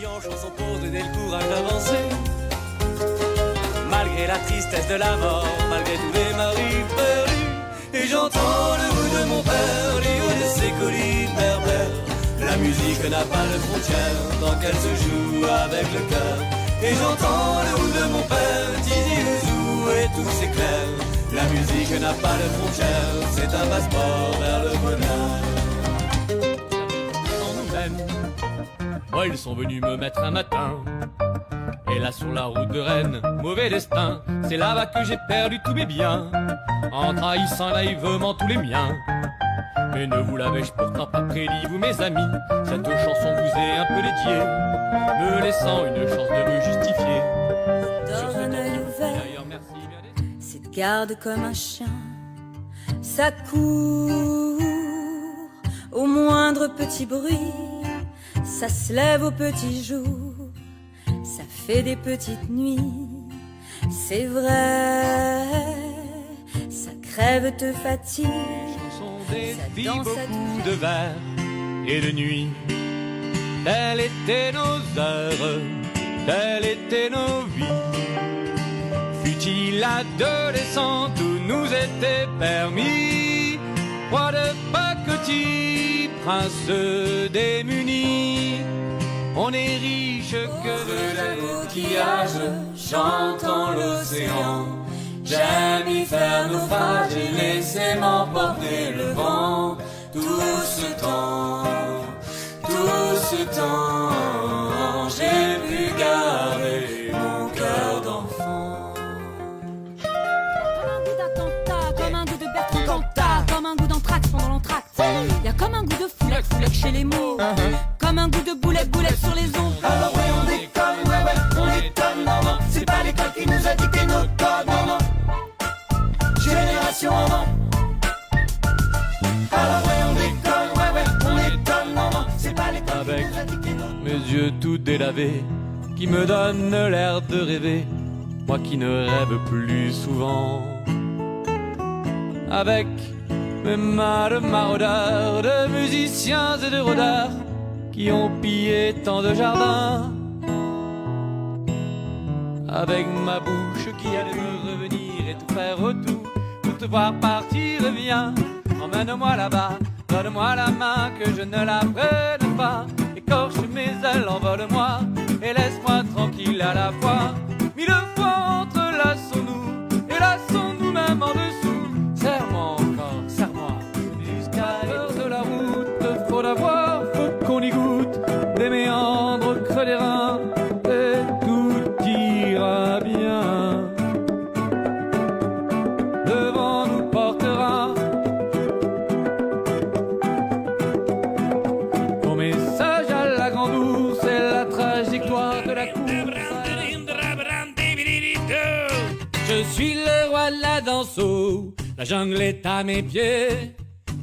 en chanson pour donner le courage d'avancer. Malgré la tristesse de la mort, malgré tous les maris perdus. Et j'entends le bruit de mon père, les hauts de ses collines berbères. La musique n'a pas de frontières tant qu'elle se joue avec le cœur. Et j'entends le bruit de mon père, Tizi Ouzou et tout s'éclaire. La musique n'a pas de frontières, c'est un passeport vers le bonheur. Moi ils sont venus me mettre un matin. Et là sur la route de Rennes, mauvais destin. C'est là-bas que j'ai perdu tous mes biens, en trahissant naïvement tous les miens. Mais ne vous l'avais-je pourtant pas prédit, vous mes amis. Cette chanson vous est un peu dédiée, me laissant une chance de me justifier. Dans un œil ouvert, cette garde comme un chien. Ça court au moindre petit bruit. Ça se lève au petit jour, ça fait des petites nuits. C'est vrai, ça crève te fatigue. Des beaucoup de vers et de nuits. Telles étaient nos heures, telles étaient nos vies. Fut-il adolescent, tout nous était permis. Roi de pacotille, prince démuni. On est riche que de coquillages, chantant l'océan. J'aime y faire naufrage et laisser m'emporter le vent. Tout ce temps, j'ai pu garder mon cœur d'enfant. Comme un goût d'attentat, comme un goût de Bertrand Cantat, comme un goût d'anthrax pendant l'entracte. Y'a comme un goût de foulec chez les mots, comme un goût de boulette sur les ondes. Alors ouais on déconne, ouais on déconne, non non. C'est pas l'école qui nous a dicté nos codes, non non. Génération avant. Alors ouais on déconne, on déconne, non non. C'est pas l'école qui nous a dicté nos codes. Mes yeux tout délavés, qui me donnent l'air de rêver, moi qui ne rêve plus souvent. Avec mes mains de maraudeurs, de musiciens et de rôdeurs, qui ont pillé tant de jardins. Avec ma bouche qui allait me revenir et tout faire autour, pour te voir partir, viens, emmène-moi là-bas, donne-moi la main que je ne la prenne pas. Écorche mes ailes, envole-moi et laisse-moi tranquille à la fois. Mille fois entrelaçons-nous et laissons-nous même en dessous. Serre-moi encore, serre-moi jusqu'à l'heure de la route. Faut l'avoir, faut qu'on y goûte des méandres creux des reins et tout ira bien. Le vent nous portera ton message à la grande ours et la trajectoire de la course. Je suis le roi de la danse, la jungle est à mes pieds.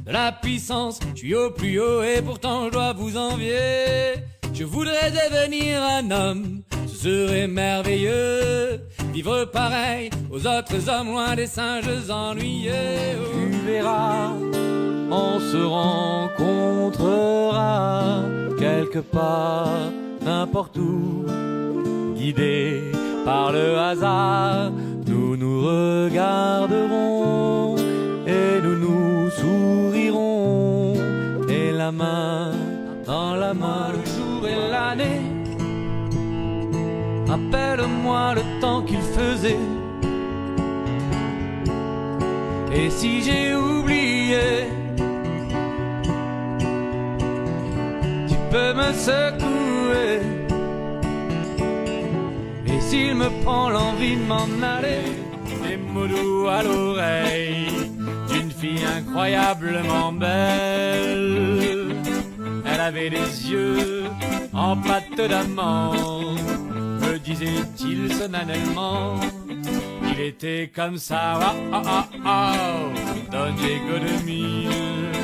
De la puissance, je suis au plus haut et pourtant je dois vous envier. Je voudrais devenir un homme, ce serait merveilleux. Vivre pareil aux autres hommes loin des singes ennuyeux. Tu verras, on se rencontrera quelque part, n'importe où. Guidés par le hasard, nous nous regarderons et nous nous sourirons. Et la main dans la main, le jour et l'année. Rappelle-moi le temps qu'il faisait. Et si j'ai oublié, tu peux me secouer. Et s'il me prend l'envie de m'en aller, des mots doux à l'oreille d'une fille incroyablement belle. Elle avait des yeux en pâte d'amande, me disait-il solennellement. Il était comme ça, oh oh oh oh, Don Diego de Mille.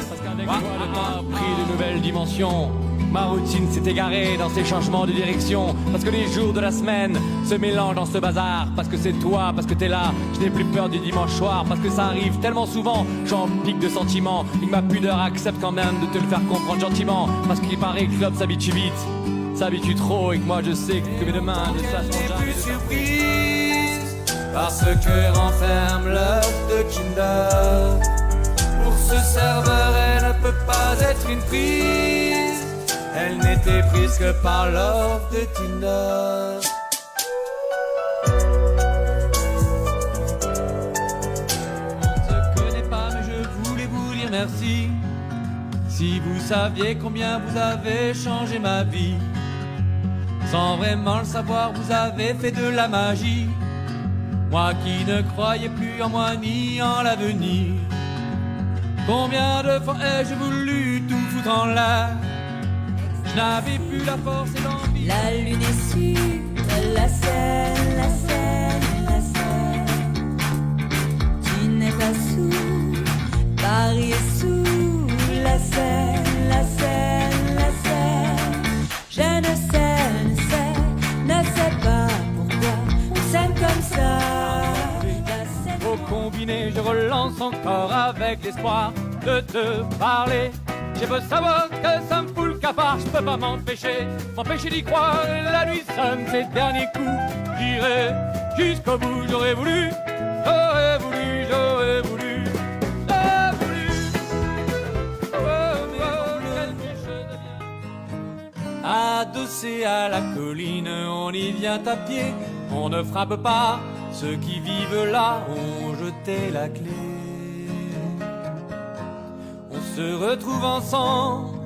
Parce qu'avec toi le temps a pris de nouvelles dimensions. Ma routine s'est égarée dans ces changements de direction. Parce que les jours de la semaine se mélangent dans ce bazar. Parce que c'est toi, parce que t'es là, je n'ai plus peur du dimanche soir. Parce que ça arrive tellement souvent, j'en pique de sentiments. Et que ma pudeur accepte quand même de te le faire comprendre gentiment. Parce qu'il paraît que l'homme s'habitue vite s'habitue trop et que moi je sais que mes deux mains ne seront jamais surprise par ce que renferme l'œuf de Kinder. Pour ce serveur, elle ne peut pas être une prise. Elle n'était prise que par l'offre de Tinder. On se connaît pas, mais je voulais vous dire merci. Si vous saviez combien vous avez changé ma vie, sans vraiment le savoir, vous avez fait de la magie. Moi qui ne croyais plus en moi ni en l'avenir. Combien de fois ai-je voulu tout foutre en l'air? Je n'avais plus la force et l'envie. La lune est sur la Seine, la Seine, la Seine. Tu n'es pas sous, Paris est sous la Seine, la Seine, la Seine. Je ne sais pas pourquoi on s'aime comme ça. Au combiné, je relance encore avec l'espoir de te parler. J'ai beau savoir que ça me fout le cafard, je peux pas m'empêcher d'y croire. La nuit sonne ses derniers coups, j'irai jusqu'au bout. J'aurais voulu, j'aurais voulu, j'aurais voulu, j'aurais voulu. Adossé à la colline, on y vient à pied. On ne frappe pas, ceux qui vivent là ont jeté la clé. On se retrouve ensemble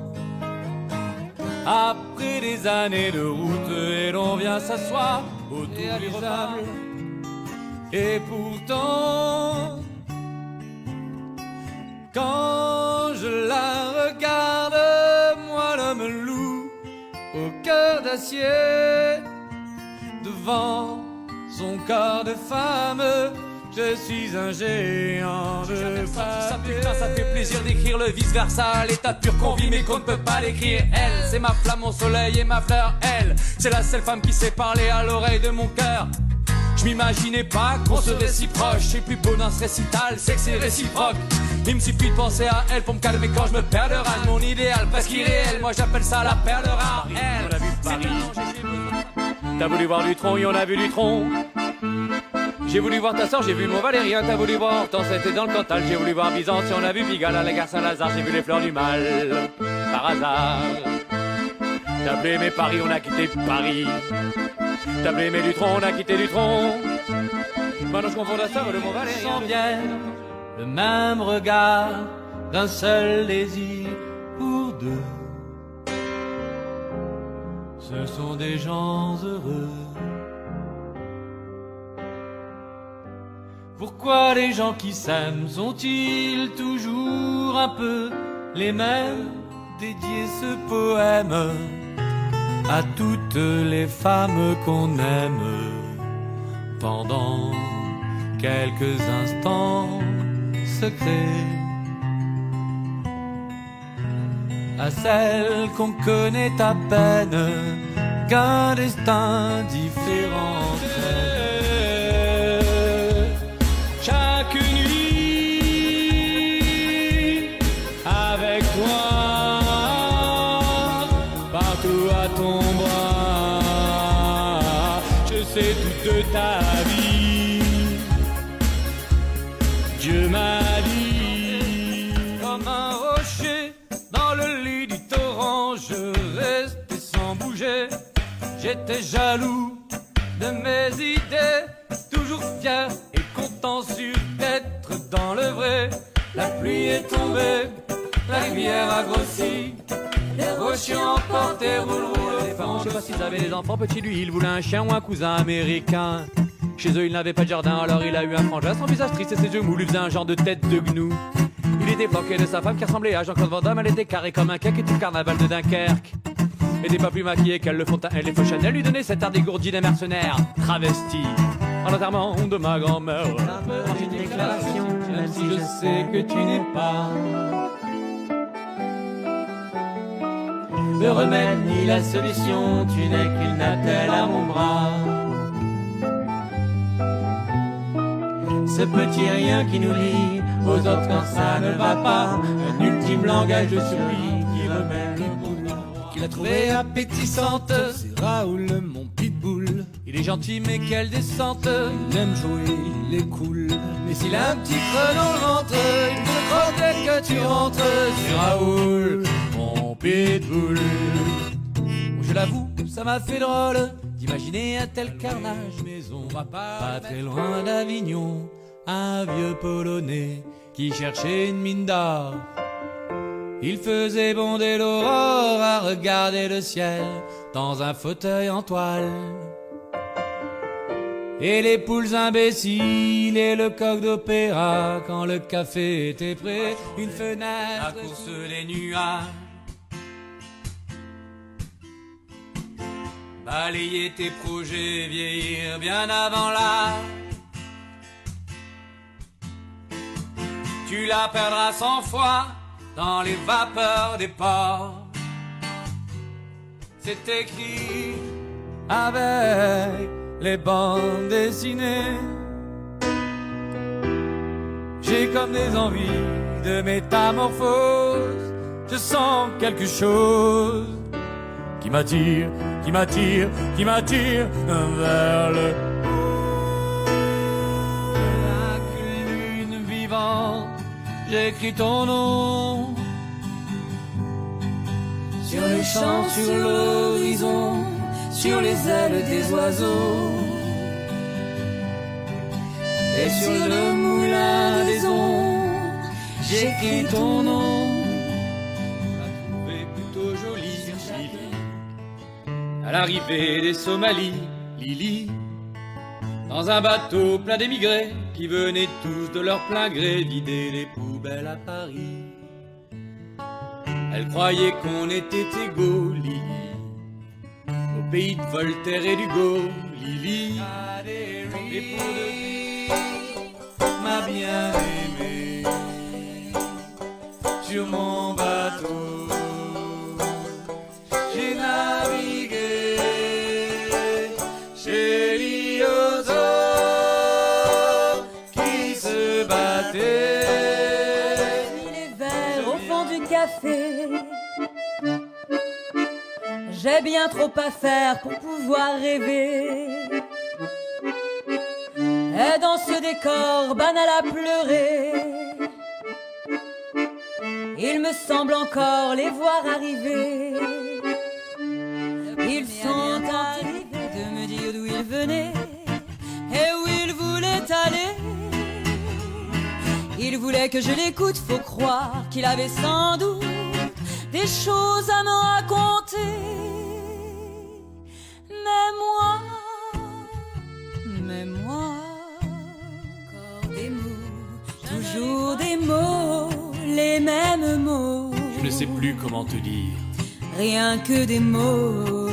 après des années de route et l'on vient s'asseoir autour du table. Et pourtant, quand je la regarde, moi l'homme loup au cœur d'acier, devant son corps de femme, je suis un géant de Ça putain, ça fait plaisir d'écrire le vice-versa. L'état pur qu'on vit mais qu'on ne peut pas l'écrire. Elle, c'est ma flamme, mon soleil et ma fleur. Elle, c'est la seule femme qui sait parler à l'oreille de mon cœur. Je m'imaginais pas qu'on serait si proche. Et plus beau dans ce récital, c'est que c'est réciproque. Il me suffit de penser à elle pour me calmer quand je me perds de rage. Mon idéal presque irréel, moi j'appelle ça la perle rare. Elle, on a vu Paris. T'as voulu voir Lutron, et on a vu Lutron. J'ai voulu voir ta soeur, j'ai vu mon Valérien. T'as voulu voir Hortense, c'était dans le Cantal. J'ai voulu voir Byzance, et on a vu Pigalle à la gare Saint-Lazare. J'ai vu les fleurs du mal, par hasard. T'as voulu aimer Paris, on a quitté Paris. T'as voulu aimer Lutron, on a quitté Lutron. Maintenant je confonds la soeur et le mon Valérien. Sans bien le même regard, d'un seul désir pour deux. Ce sont des gens heureux. Pourquoi les gens qui s'aiment sont-ils toujours un peu les mêmes? Dédier ce poème à toutes les femmes qu'on aime pendant quelques instants secrets, à celles qu'on connaît à peine, qu'un destin différent. Chaque nuit avec toi, partout à ton bras, je sais toute ta vie. Dieu m'a dit, Comme un rocher dans le lit du torrent, je restais sans bouger. J'étais jaloux de mes idées, toujours fier et content sûr d'être dans le vrai. La pluie est tombée, la rivière a grossi, les rochers emportés roule je sais pas s'ils avaient des enfants petits, lui il voulait un chien ou un cousin américain. Chez eux il n'avait pas de jardin, alors il a eu un frangin. Son visage triste et ses yeux mous lui faisaient un genre de tête de gnou. Il était flanqué de sa femme qui ressemblait à Jean-Claude Van Damme. Elle était carrée comme un cake et tout le carnaval de Dunkerque. N'était pas plus maquillée qu'elle le font à elle. Les faux Chanel lui donnaient cet air dégourdi des mercenaires travestis. En l'enterrement de ma grand-mère, une déclaration, même si je sais que tu n'es pas le remède ni la solution, tu n'es qu'une attelle à mon bras. Ce petit rien qui nous lie aux autres quand ça ne va pas, un ultime langage de survie qui remet le monde. qu'il a trouvée appétissante. C'est Raoul, mon pitbull. Il est gentil mais quelle descente. Il aime jouer, il est cool. Mais s'il a un petit creux dans le ventre, il se croque dès que tu rentres. C'est Raoul, mon pitbull. Je l'avoue, ça m'a fait drôle d'imaginer un tel carnage. Mais on va pas très loin d'Avignon, un vieux Polonais qui cherchait une mine d'or. Il faisait bonder l'aurore à regarder le ciel dans un fauteuil en toile. Et les poules imbéciles et le coq d'opéra, quand le café était prêt, une fenêtre à course les nuages. Balayer tes projets, vieillir bien avant l'âge. Tu la perdras 100 fois dans les vapeurs des ports. C'est écrit avec les bandes dessinées. J'ai comme des envies de métamorphose. Je sens quelque chose qui m'attire, qui m'attire, qui m'attire vers le la lune vivante. J'écris ton nom sur les champs, sur l'horizon, sur les ailes des oiseaux et sur le moulin des ondes. J'écris ton nom. Plutôt jolie à l'arrivée des Somalies, Lily, dans un bateau plein d'émigrés qui venaient tous de leur plein gré vider les poubelles à Paris. Elle croyait qu'on était égaux, Lily, au pays de Voltaire et d'Hugo, Lily. Et pour de vie, ma bien-aimée, sur mon bateau, j'ai navigué chez l'Iozo qui se battait. Les verres au fond du café. J'ai bien trop à faire pour pouvoir rêver. Et dans ce décor banal à pleurer, il me semble encore les voir arriver. Ils sont arrivés de me dire d'où ils venaient et où ils voulaient aller. Ils voulaient que je l'écoute, faut croire qu'il avait sans doute des choses à me raconter. Mais moi, encore des mots, toujours des mots, les mêmes mots. Je ne sais plus comment te dire. Rien que des mots.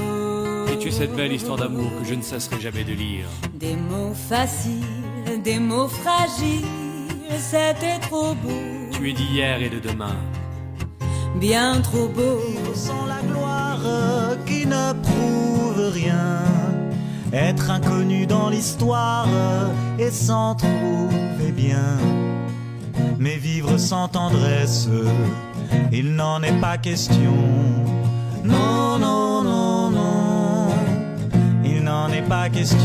Et tu es cette belle histoire d'amour que je ne cesserai jamais de lire. Des mots faciles, des mots fragiles, c'était trop beau. Tu es d'hier et de demain. Bien trop beau. Sans la gloire qui ne prouve rien, être inconnu dans l'histoire et s'en trouver bien. Mais vivre sans tendresse, il n'en est pas question. Non, non, non, non, il n'en est pas question.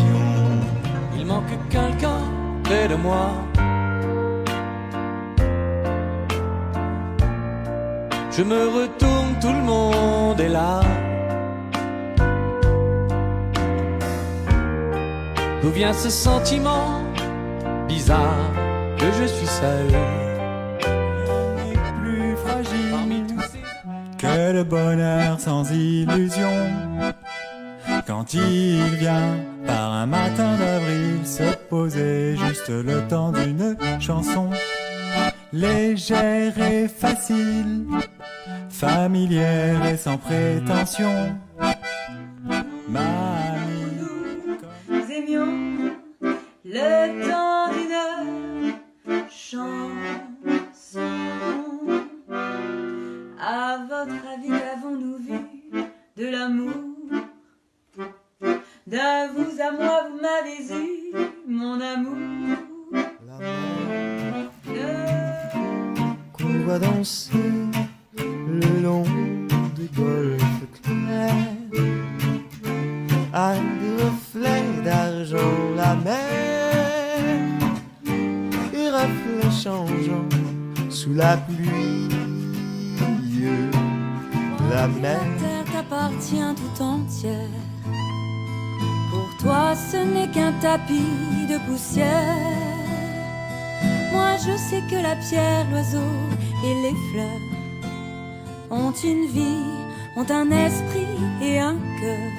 Il manque quelqu'un près de moi. Je me retourne, tout le monde est là. D'où vient ce sentiment bizarre que je suis seul? Plus fragile que le bonheur sans illusion. Quand il vient par un matin d'avril se poser juste le temps d'une chanson légère et facile, familière et sans prétention. Mamie, Nous aimions le temps d'une chanson. À votre avis, qu'avons-nous vu de l'amour? D'un vous à moi, vous m'avez eu, mon amour. Qu'on va danser le long des golfes clairs. à des reflets d'argent, la mer, et reflets changeants sous la pluie. La mer, terre t'appartient tout entière. Pour toi, ce n'est qu'un tapis de poussière. Moi, je sais que la pierre, l'oiseau et les fleurs ont une vie, ont un esprit et un cœur.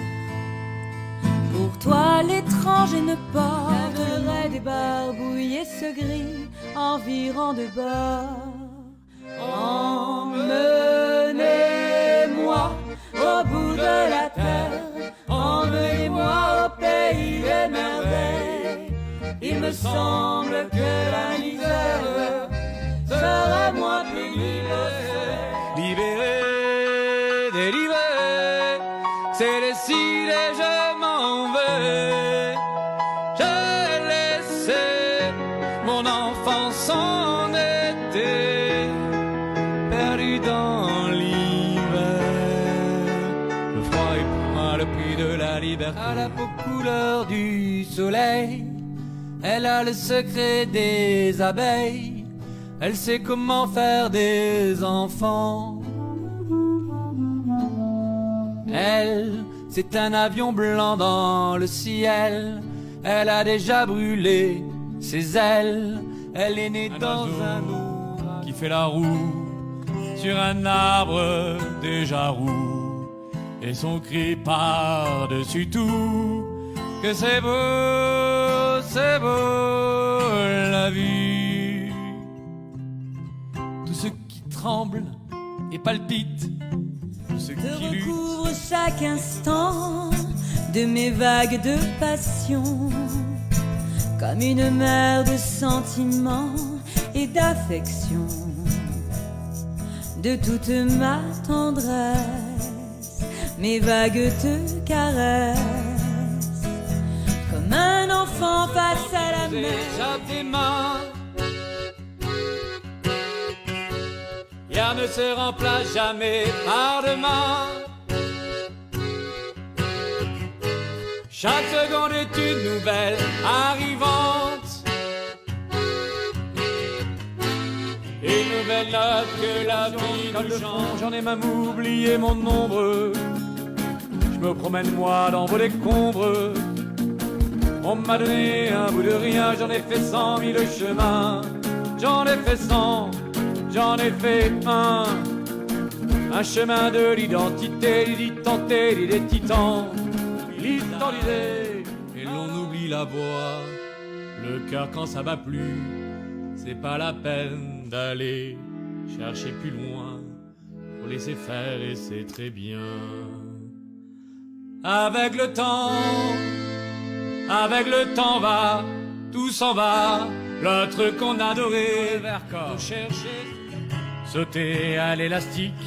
Pour toi, l'étranger ne porterait des barbouilles et ce gris environ de bord. Emmenez-moi au bout de la terre, emmenez-moi au pays des merveilles. Il me semble que la misère sera moins plus libre. Libéré, délivré, c'est décidé, je m'en vais. J'ai laissé mon enfance en été, perdu dans l'hiver. Le froid est pour moi le prix de la liberté. À la peau couleur du soleil, elle a le secret des abeilles. Elle sait comment faire des enfants. Elle, c'est un avion blanc dans le ciel. Elle a déjà brûlé ses ailes. Elle est née dans un ours qui fait la roue sur un arbre déjà roux. Et son cri par-dessus tout, que c'est beau la vie. Tous ceux qui tremblent et palpitent, tous ceux qui luttent, recouvre chaque instant de mes vagues de passion, comme une mer de sentiments et d'affection, de toute ma tendresse, mes vagues te caressent, comme un enfant face à la mer. échappe des mains. Hier ne se remplace jamais par demain. Chaque seconde est une nouvelle arrivante, une nouvelle note que la vie nous chante. J'en ai même oublié mon nombre. Je me promène moi dans vos décombres. On m'a donné un bout de rien, j'en ai fait 100 000 chemins. J'en ai fait 100, j'en ai fait un chemin de l'identité, l'identité des titans, l'identité. Et l'on oublie la voix, le cœur quand ça va plus. C'est pas la peine d'aller chercher plus loin, faut laisser faire et c'est très bien. Avec le temps va, tout s'en va. L'autre qu'on adorait, vers corps chercher, sauter à l'élastique,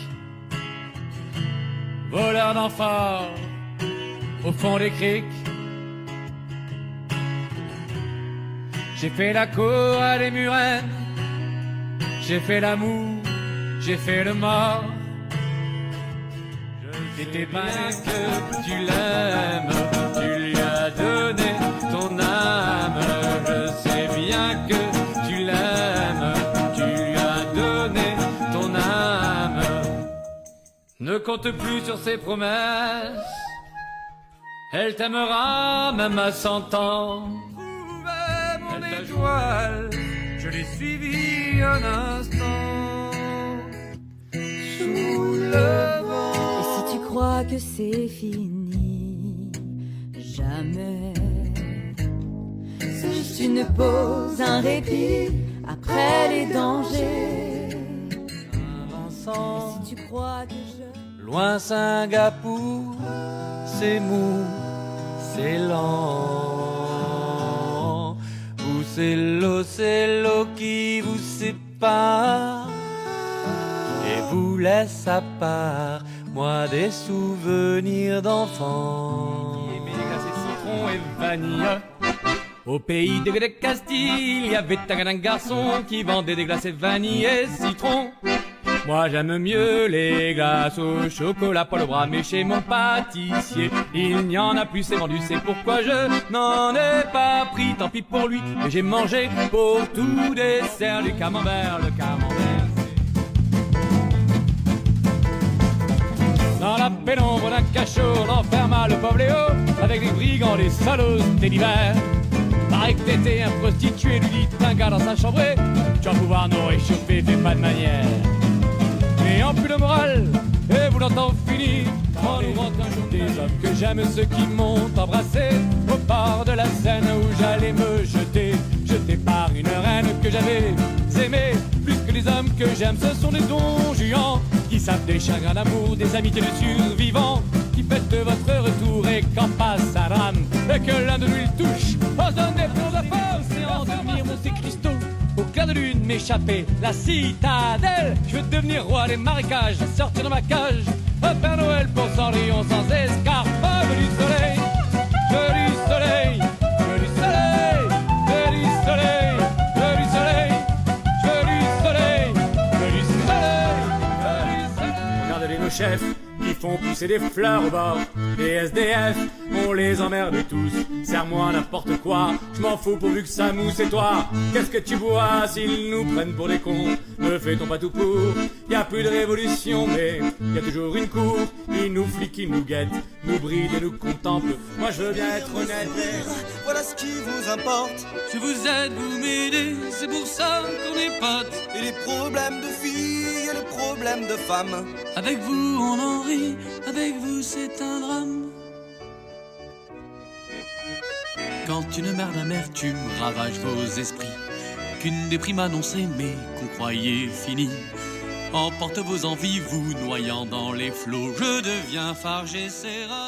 voleur d'enfants au fond des criques. J'ai fait la cour à des murennes, j'ai fait l'amour, j'ai fait le mort. J'étais pas que tu l'aimes, tu lui as donné ton âme. Je sais bien que tu l'aimes, tu lui as donné ton âme. Ne compte plus sur ses promesses, elle t'aimera même à 100 ans. Trouvais mon étoile, je l'ai suivi un instant sous le vent. Et si tu crois que c'est fini, jamais. C'est juste une pause, un répit après les dangers. Vincent, Et si tu crois que loin Singapour, c'est mou, c'est lent. Où c'est l'eau qui vous sépare et vous laisse à part, moi des souvenirs d'enfants. Qui aimait les glacés citron et vanille. Au pays de Castille, il y avait un garçon qui vendait des glacés vanille et citron. Moi j'aime mieux les glaces au chocolat poil au bras, mais chez mon pâtissier il n'y en a plus, c'est vendu, c'est pourquoi je n'en ai pas pris, tant pis pour lui, mais j'ai mangé pour tout dessert du camembert, le camembert. Dans la pénombre d'un cachot, on enferma le pauvre Léo avec les brigands, les salauds, c'était l'hiver. Pareil que t'étais un prostitué, lui dit un gars dans sa chambrée, tu vas pouvoir nous réchauffer, fais pas de manière. N'ayant plus de morale, et voulant en finir, en nous rentre un jour des hommes que j'aime, ceux qui m'ont embrassé au bord de la Seine où j'allais me jeter, jeté par une reine que j'avais aimée. Plus que les hommes que j'aime, ce sont des dons juants qui savent des chagrins d'amour, des amitiés de survivants, qui fêtent votre retour et quand passe un drame et que l'un de nous il touche, on se donne des plombs de force et en devenir Monte Cristo. Au clair de lune m'échapper, la citadelle, je veux devenir roi des marécages, sortir de ma cage, un Père Noël pour Cendrillon sans escarpe, veux du soleil, veux du soleil, veux du soleil, veux du soleil, veux du soleil, veux du soleil, veux du soleil, veux du soleil. Regardez nos chefs qui font pousser des fleurs au bord, les SDF, on les emmerde tous, serre-moi n'importe quoi, je m'en fous pourvu que ça mousse et toi, qu'est-ce que tu bois s'ils nous prennent pour des cons, ne fait-on pas tout pour, y a plus de révolution mais y a toujours une cour, ils nous fliquent, ils nous guettent, nous brident et nous contemplent, moi je veux bien être honnête. Voilà ce qui vous importe. Je vous aide, vous m'aidez, c'est pour ça qu'on est potes. Et les problèmes de filles et les problèmes de femmes, Avec vous on en rit, avec vous c'est un drame. Quand une mer d'amertume ravage vos esprits, qu'une déprime annoncée mais qu'on croyait finie emporte vos envies, vous noyant dans les flots, je deviens Fargé Serra.